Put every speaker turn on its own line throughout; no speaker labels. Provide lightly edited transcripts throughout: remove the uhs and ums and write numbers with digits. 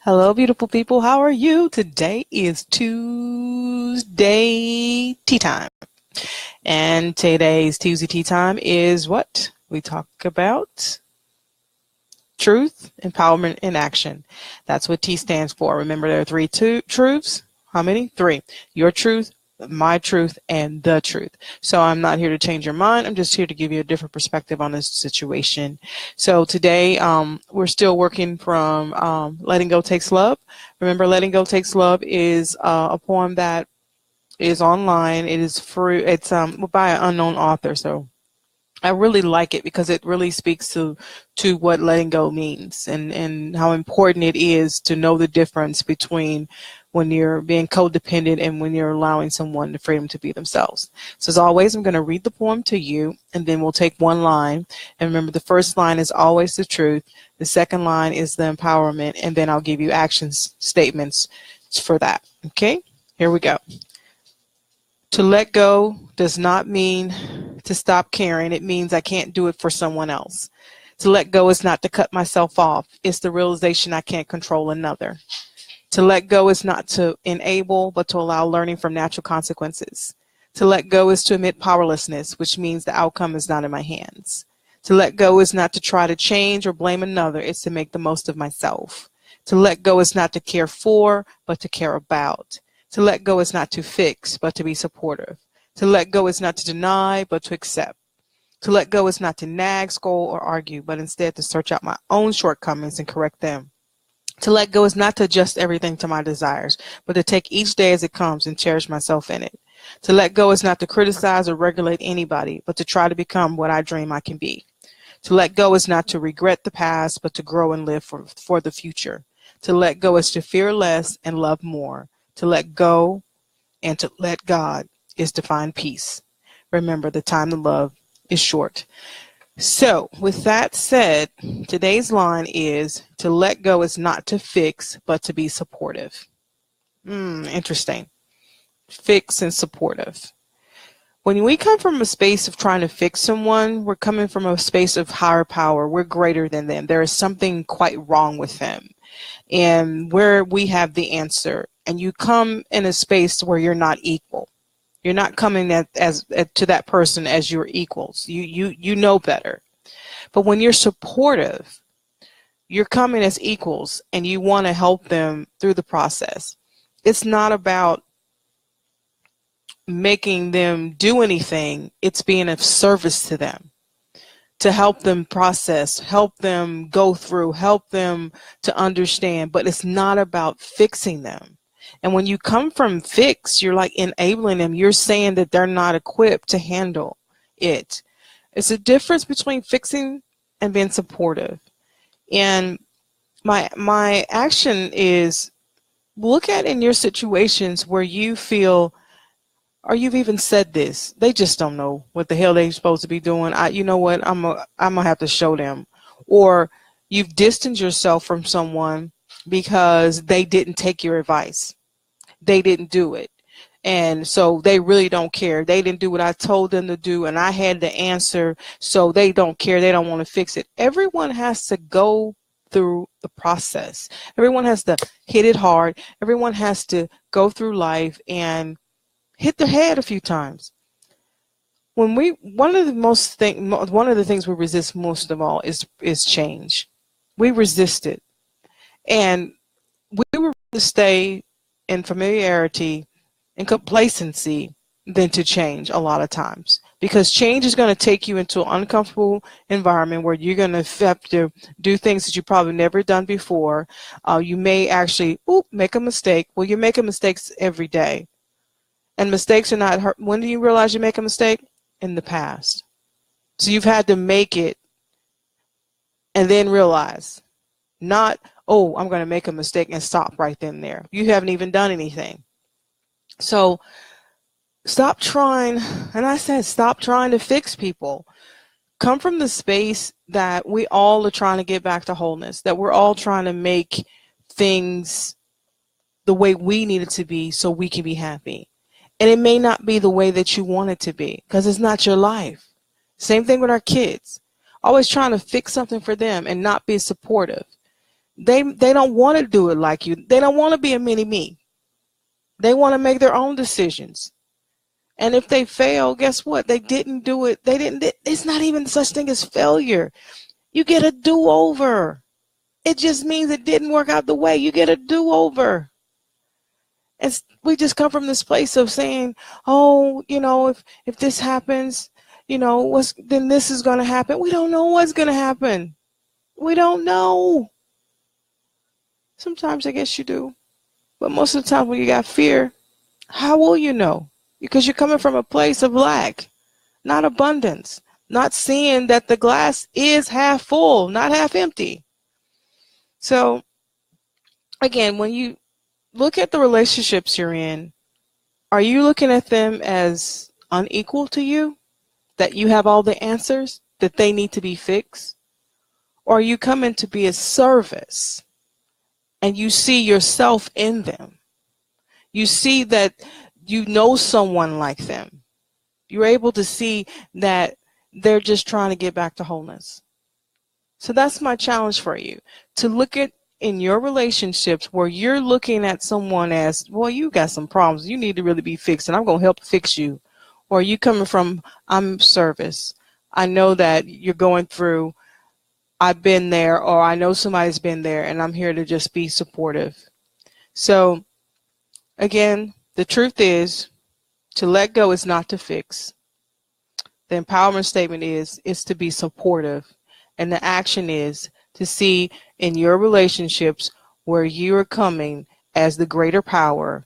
Hello, beautiful people. How are you? Today is Tuesday tea time. And today's Tuesday tea time is what? We talk about truth, empowerment, and action. That's what T stands for. Remember, there are three truths. How many? Three. Your truth, my truth, and the truth. So I'm not here to change your mind. I'm just here to give you a different perspective on this situation. So today, we're still working from Letting Go Takes Love. Remember, Letting Go Takes Love is a poem that is online. It is free. It's by an unknown author. So I really like it because it really speaks to what letting go means and how important it is to know the difference between when you're being codependent and when you're allowing someone the freedom to be themselves. So as always, I'm going to read the poem to you, and then we'll take one line. And remember, the first line is always the truth. The second line is the empowerment, and then I'll give you action statements for that. Okay, here we go. To let go does not mean to stop caring. It means I can't do it for someone else. To let go is not to cut myself off. It's the realization I can't control another. To let go is not to enable, but to allow learning from natural consequences. To let go is to admit powerlessness, which means the outcome is not in my hands. To let go is not to try to change or blame another. It's to make the most of myself. To let go is not to care for, but to care about. To let go is not to fix, but to be supportive. To let go is not to deny, but to accept. To let go is not to nag, scold, or argue, but instead to search out my own shortcomings and correct them. To let go is not to adjust everything to my desires, but to take each day as it comes and cherish myself in it. To let go is not to criticize or regulate anybody, but to try to become what I dream I can be. To let go is not to regret the past, but to grow and live for the future. To let go is to fear less and love more. To let go and to let God is to find peace. Remember, the time to love is short. So, with that said, today's line is to let go is not to fix, but to be supportive. Interesting. Fix and supportive. When we come from a space of trying to fix someone, we're coming from a space of higher power. We're greater than them. There is something quite wrong with them. And where we have the answer, and you come in a space where you're not equal. You're not coming to that person as your equals. You know better. But when you're supportive, you're coming as equals and you want to help them through the process. It's not about making them do anything. It's being of service to them, to help them process, help them go through, help them to understand. But it's not about fixing them. And when you come from fix, you're like enabling them. You're saying that they're not equipped to handle it. It's a difference between fixing and being supportive. And my action is look at in your situations where you feel, or you've even said this, they just don't know what the hell they're supposed to be doing. You know what, I'm gonna have to show them. Or you've distanced yourself from someone because they didn't take your advice. They didn't do it. And so they really don't care. They didn't do what I told them to do, and I had the answer, so they don't care. They don't want to fix it. Everyone has to go through the process. Everyone has to hit it hard. Everyone has to go through life and hit their head a few times. One of the things we resist most of all is change. We resist it. And we would rather stay in familiarity and complacency than to change a lot of times, because change is going to take you into an uncomfortable environment where you're going to have to do things that you've probably never done before. You may actually make a mistake. Well, you're making mistakes every day, and mistakes are not hurt. When do you realize you make a mistake? In the past. So you've had to make it and then realize, not, oh, I'm going to make a mistake and stop right then and there. You haven't even done anything. So stop trying, and I said stop trying to fix people. Come from the space that we all are trying to get back to wholeness, that we're all trying to make things the way we need it to be so we can be happy. And it may not be the way that you want it to be, because it's not your life. Same thing with our kids. Always trying to fix something for them and not be supportive. They don't want to do it like you. They don't want to be a mini me. They want to make their own decisions. And if they fail, guess what? They didn't do it. It's not even such thing as failure. You get a do-over. It just means it didn't work out the way. You get a do-over. And we just come from this place of saying, oh, if this happens, then this is going to happen. We don't know what's going to happen. We don't know. Sometimes I guess you do. But most of the time when you got fear, how will you know? Because you're coming from a place of lack, not abundance, not seeing that the glass is half full, not half empty. So again, when you look at the relationships you're in, are you looking at them as unequal to you? That you have all the answers, that they need to be fixed? Or are you coming to be a service and you see yourself in them? You see that you know someone like them. You're able to see that they're just trying to get back to wholeness. So that's my challenge for you, to look at in your relationships where you're looking at someone as, well, you got some problems. You need to really be fixed, and I'm going to help fix you. Or are you coming from, I'm service. I know that you're going through, I've been there, or I know somebody's been there, and I'm here to just be supportive. So again, the truth is, to let go is not to fix. The empowerment statement is to be supportive. And the action is to see in your relationships where you are coming as the greater power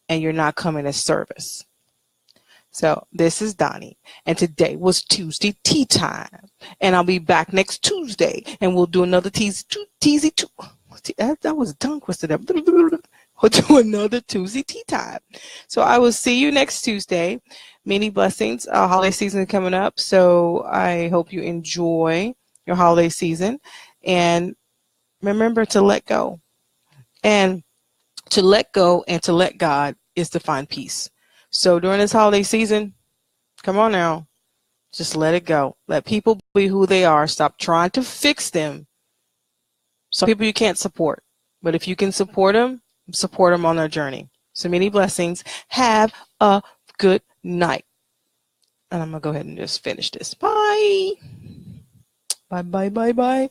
and you're not coming as service. So this is Donnie, and today was Tuesday tea time. And I'll be back next Tuesday, and we'll do another teasy two. That was a tongue twister. We'll do another Tuesday tea time. So I will see you next Tuesday. Many blessings. Holiday season is coming up, so I hope you enjoy your holiday season. And remember to let go. And to let go and to let God is to find peace. So during this holiday season, come on now, just let it go. Let people be who they are. Stop trying to fix them. Some people you can't support, but if you can support them on their journey. So many blessings. Have a good night. And I'm going to go ahead and just finish this. Bye. Bye, bye, bye, bye.